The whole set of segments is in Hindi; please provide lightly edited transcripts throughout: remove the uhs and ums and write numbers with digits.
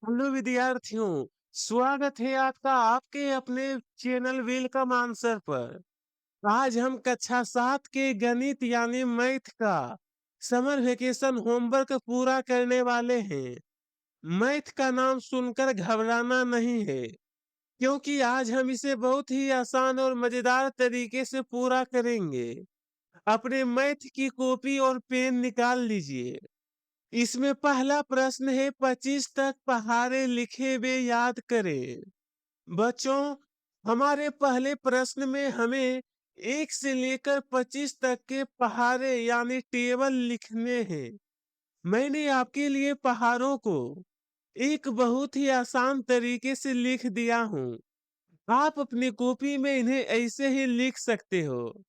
हेलो विद्यार्थियों, स्वागत है आपका आपके अपने चैनल वेलकम आंसर पर। आज हम कक्षा 7 के गणित यानी मैथ का समर वेकेशन होमवर्क पूरा करने वाले हैं। मैथ का नाम सुनकर घबराना नहीं है, क्योंकि आज हम इसे बहुत ही आसान और मजेदार तरीके से पूरा करेंगे। अपने मैथ की कॉपी और पेन निकाल लीजिए। इसमें पहला प्रश्न है, 25 तक पहाड़े लिखे वे याद करें। बच्चों, हमारे पहले प्रश्न में हमें 1 से लेकर 25 तक के पहाड़े यानी टेबल लिखने हैं। मैंने आपके लिए पहाड़ों को एक बहुत ही आसान तरीके से लिख दिया हूँ। आप अपनी कॉपी में इन्हें ऐसे ही लिख सकते हो।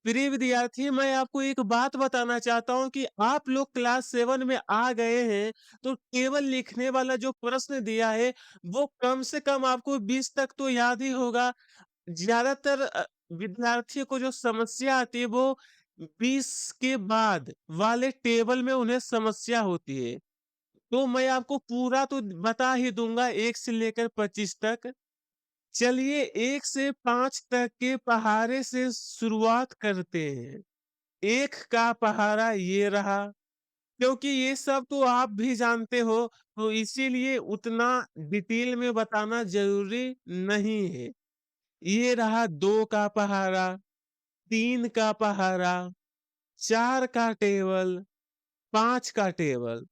प्रिय विद्यार्थी, मैं आपको एक बात बताना चाहता हूँ कि आप लोग क्लास 7 में आ गए हैं, तो केवल लिखने वाला जो प्रश्न दिया है, वो कम से कम आपको 20 तक तो याद ही होगा। ज्यादातर विद्यार्थियों को जो समस्या आती है, वो 20 के बाद वाले टेबल में उन्हें समस्या होती है। तो मैं आपको पूरा तो बता ही दूंगा 1 से लेकर 25 तक। चलिए 1 से 5 तक के पहाड़े से शुरुआत करते हैं। 1 का पहाड़ा ये रहा, क्योंकि ये सब तो आप भी जानते हो, तो इसीलिए उतना डिटेल में बताना जरूरी नहीं है। ये रहा 2 का पहाड़ा, 3 का पहाड़ा, 4 का टेबल, 5 का टेबल।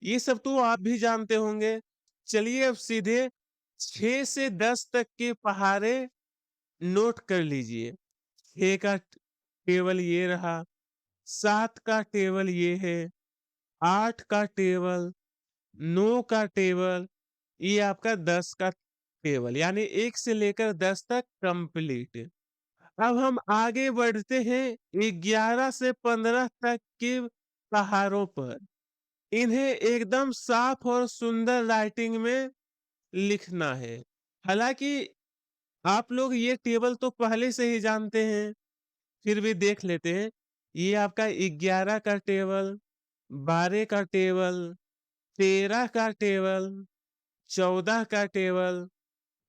ये सब तो आप भी जानते होंगे। चलिए अब सीधे 6 से 10 तक के पहाड़े नोट कर लीजिए। 6 का टेबल ये रहा, 7 का टेबल ये है, 8 का टेबल, 9 का टेबल, ये आपका 10 का टेबल, यानी 1 से लेकर 10 तक कंप्लीट। अब हम आगे बढ़ते हैं 11 से 15 तक के पहाड़ों पर। इन्हें एकदम साफ और सुंदर राइटिंग में लिखना है। हालांकि आप लोग ये टेबल तो पहले से ही जानते हैं, फिर भी देख लेते हैं। ये आपका 11 का टेबल, 12 का टेबल, 13 का टेबल, 14 का टेबल,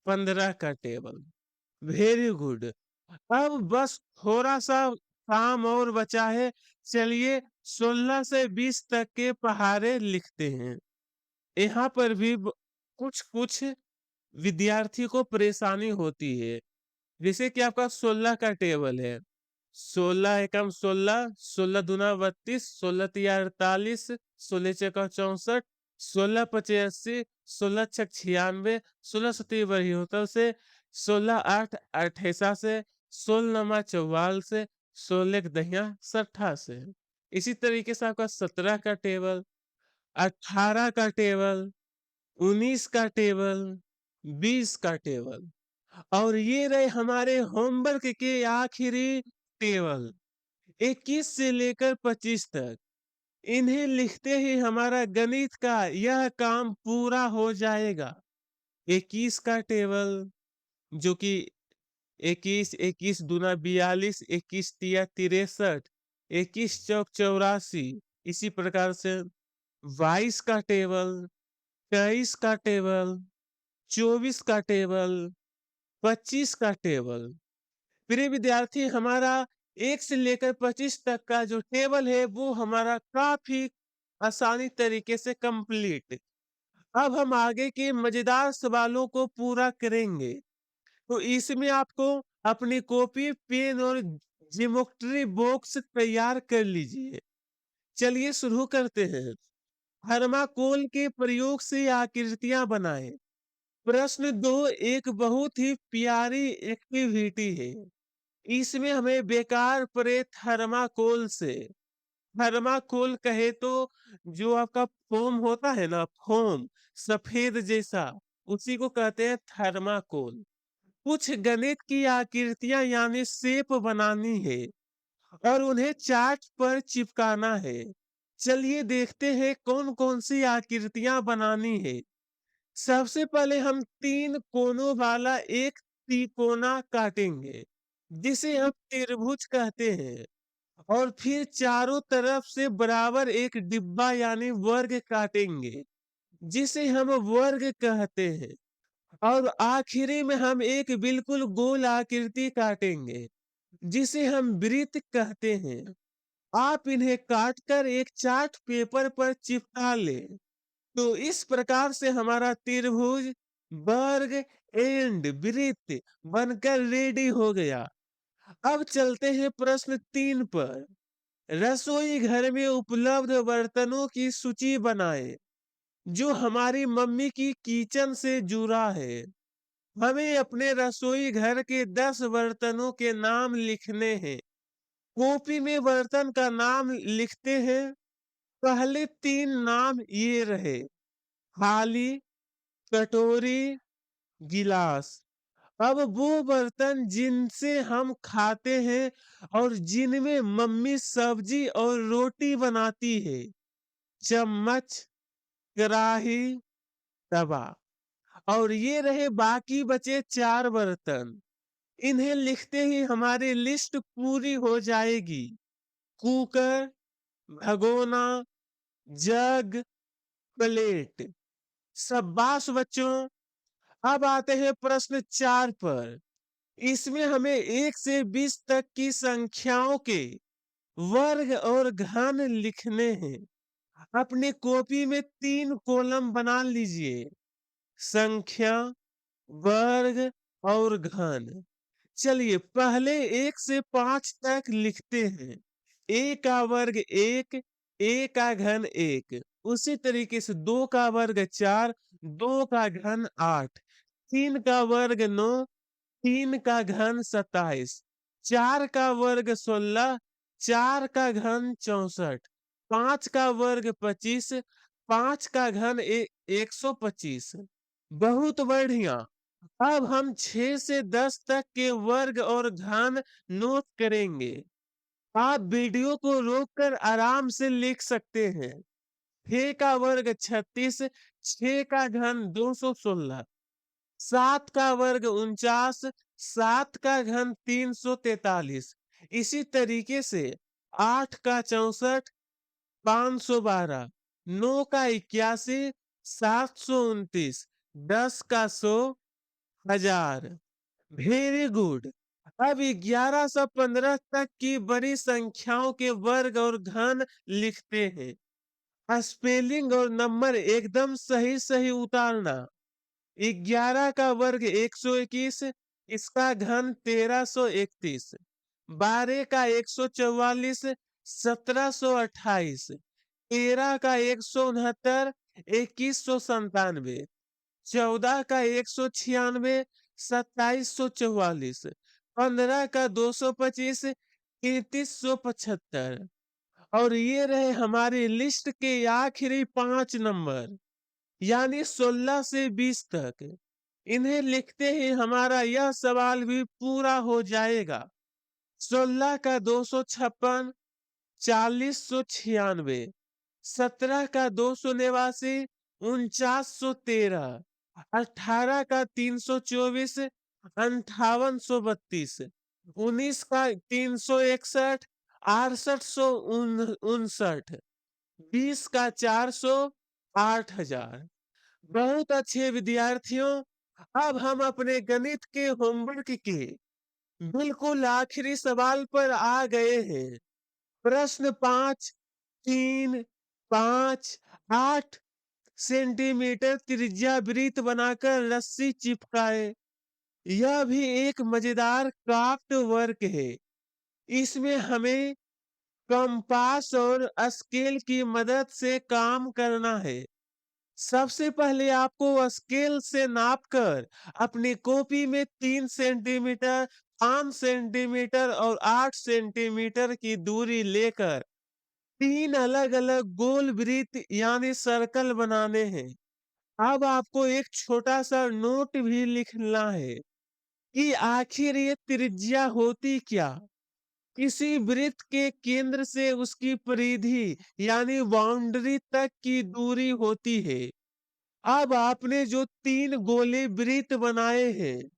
15 का टेबल। Very good. अब बस थोड़ा सा काम और बचा है। चलिए 16 से 20 तक के पहाड़े लिखते हैं। यहाँ पर भी कुछ कुछ विद्यार्थी को परेशानी होती है। जैसे कि आपका 16 का टेबल है। 16 एकम 16, 16 दूना 32, 16 तिया 48, 16 चौका 64, 16 पचे 80, 16 छक 96, 16 सती बहत्तर से, 16 8 अट्ठेसा से, 16 नमा 44 से, 16 एक दहिया 60 से। इसी तरीके से आपका 17 का टेबल, 18 का टेबल, 19 का टेबल, 20 का टेबल, और ये रहे हमारे होमवर्क के आखिरी टेबल, 21 से लेकर 25 तक। इन्हें लिखते ही हमारा गणित का यह काम पूरा हो जाएगा। 21 का टेबल, जो कि 21 21 दूना 42, 21 तिया 63, 21 चौक 84। इसी प्रकार से 22 का टेबल, 23 का टेबल, 24 का टेबल, 25 का टेबल। प्रिय विद्यार्थी, हमारा 1 से लेकर 25 तक का जो टेबल है, वो हमारा काफी आसानी तरीके से कंप्लीट। अब हम आगे के मजेदार सवालों को पूरा करेंगे। तो इसमें आपको अपनी कॉपी पेन और ज्योमेट्री बॉक्स तैयार कर लीजिए। चलिए शुरू करते हैं। थर्माकोल के प्रयोग से आकृतियां बनाएं। प्रश्न 2 एक बहुत ही प्यारी एक्टिविटी है। इसमें हमें बेकार पड़े थर्माकोल से, थर्माकोल कहे तो जो आपका फोम होता है ना, फोम सफेद जैसा, उसी को कहते हैं थर्माकोल। कुछ गणित की आकृतियां यानी शेप बनानी है और उन्हें चार्ट पर चिपकाना है। चलिए देखते हैं कौन कौन सी आकृतियां बनानी है। सबसे पहले हम 3 कोनों वाला एक तिकोना काटेंगे, जिसे हम त्रिभुज कहते हैं। और फिर चारों तरफ से बराबर एक डिब्बा यानी वर्ग काटेंगे, जिसे हम वर्ग कहते हैं, और आखिरी में हम एक बिल्कुल गोल आकृति काटेंगे, जिसे हम वृत्त कहते हैं। आप इन्हें काटकर एक चार्ट पेपर पर चिपका लें। तो इस प्रकार से हमारा त्रिभुज, वर्ग एंड वृत्त बनकर रेडी हो गया। अब चलते हैं प्रश्न 3 पर। रसोई घर में उपलब्ध बर्तनों की सूची बनाएं जो हमारी मम्मी की किचन से जुड़ा है। हमें अपने रसोई घर के 10 बर्तनों के नाम लिखने हैं। कॉपी में बर्तन का नाम लिखते हैं। पहले 3 नाम ये रहे: थाली, कटोरी, गिलास। अब वो बर्तन जिनसे हम खाते हैं और जिनमें मम्मी सब्जी और रोटी बनाती है: चम्मच, कढ़ाही, तवा। और ये रहे बाकी बचे 4 बर्तन। इन्हें लिखते ही हमारी लिस्ट पूरी हो जाएगी: कुकर, भगोना, जग, प्लेट। शाबाश बच्चों। अब आते हैं प्रश्न 4 पर। इसमें हमें 1 से 20 तक की संख्याओं के वर्ग और घन लिखने हैं। अपनी कॉपी में 3 कॉलम बना लीजिए: संख्या, वर्ग और घन। चलिए पहले 1 से 5 तक लिखते हैं। ए का वर्ग 1, ए का घन 1। उसी तरीके से 2 का वर्ग 4, 2 का घन 8, 3 का वर्ग 9, 3 का घन 27, 4 का वर्ग 16, 4 का घन 64, 5 का वर्ग 25, 5 का घन 125। बहुत बढ़िया। अब हम 6 से 10 तक के वर्ग और घन नोट करेंगे। आप वीडियो को रोककर आराम से लिख सकते हैं। 6 का वर्ग 36, 6 का घन 216, 7 का वर्ग 49, 7 का घन 343। इसी तरीके से 8 का 64, 512, 9 का 81, 729, 10 का 100, 1000। Very good. अब 11 से 15 तक की बड़ी संख्याओं के वर्ग और घन लिखते हैं। स्पेलिंग और नंबर एकदम सही सही उतारना। 11 का वर्ग 121, इसका घन 1331, 12 का 144, 1728, 13 का 169, 2197, 14 का 196, 2744, 15 का 225, 3375। और ये रहे हमारी लिस्ट के आखिरी 5 नंबर, यानी 16 से 20 तक। इन्हें लिखते ही हमारा यह सवाल भी पूरा हो जाएगा। 16 का 256, 4096, 17 का 289, 4913, 18 का 324, 5832, 19 का 361, 6859, 20 का 400, 8000। बहुत अच्छे विद्यार्थियों। अब हम अपने गणित के होमवर्क के बिल्कुल आखिरी सवाल पर आ गए हैं। प्रश्न 5, 3, 5, 8 सेंटीमीटर त्रिज्या वृत्त बनाकर रस्सी चिपकाए। यह भी एक मजेदार क्राफ्ट वर्क है। इसमें हमें कंपास और स्केल की मदद से काम करना है। सबसे पहले आपको स्केल से नापकर अपनी कॉपी में 3 सेंटीमीटर, 5 सेंटीमीटर और 8 सेंटीमीटर की दूरी लेकर 3 अलग-अलग गोल वृत्त यानी सर्कल बनाने हैं। अब आपको एक छोटा सा नोट भी लिखना है कि आखिर ये त्रिज्या होती क्या। किसी वृत्त के केंद्र से उसकी परिधि यानी बाउंड्री तक की दूरी होती है। अब आपने जो 3 गोले वृत्त बनाए हैं,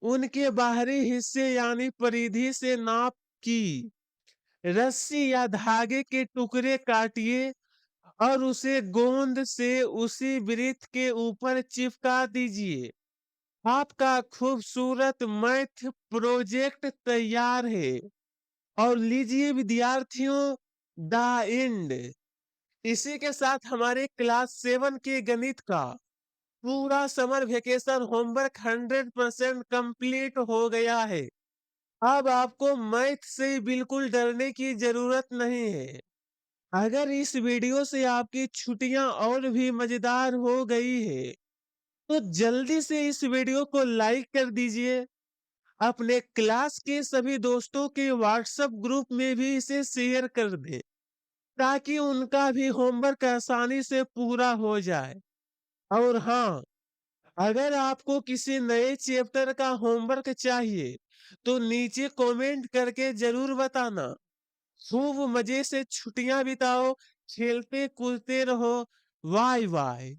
उनके बाहरी हिस्से यानी परिधि से नाप की रस्सी या धागे के टुकड़े काटिए और उसे गोंद से उसी वृत्त के ऊपर चिपका दीजिए। आपका खूबसूरत मैथ प्रोजेक्ट तैयार है। और लीजिए विद्यार्थियों, द एंड। इसी के साथ हमारे क्लास 7 के गणित का पूरा समर वेकेशन होमवर्क 100% कंप्लीट हो गया है। अब आपको मैथ से बिल्कुल डरने की जरूरत नहीं है। अगर इस वीडियो से आपकी छुट्टियां और भी मजेदार हो गई है, तो जल्दी से इस वीडियो को लाइक कर दीजिए। अपने क्लास के सभी दोस्तों के व्हाट्सएप ग्रुप में भी इसे शेयर कर दें, ताकि उनका भी होमवर्क आसानी से पूरा हो जाए। और हाँ, अगर आपको किसी नए चैप्टर का होमवर्क चाहिए, तो नीचे कमेंट करके जरूर बताना। खूब मजे से छुट्टियां बिताओ, खेलते कूदते रहो। Bye bye.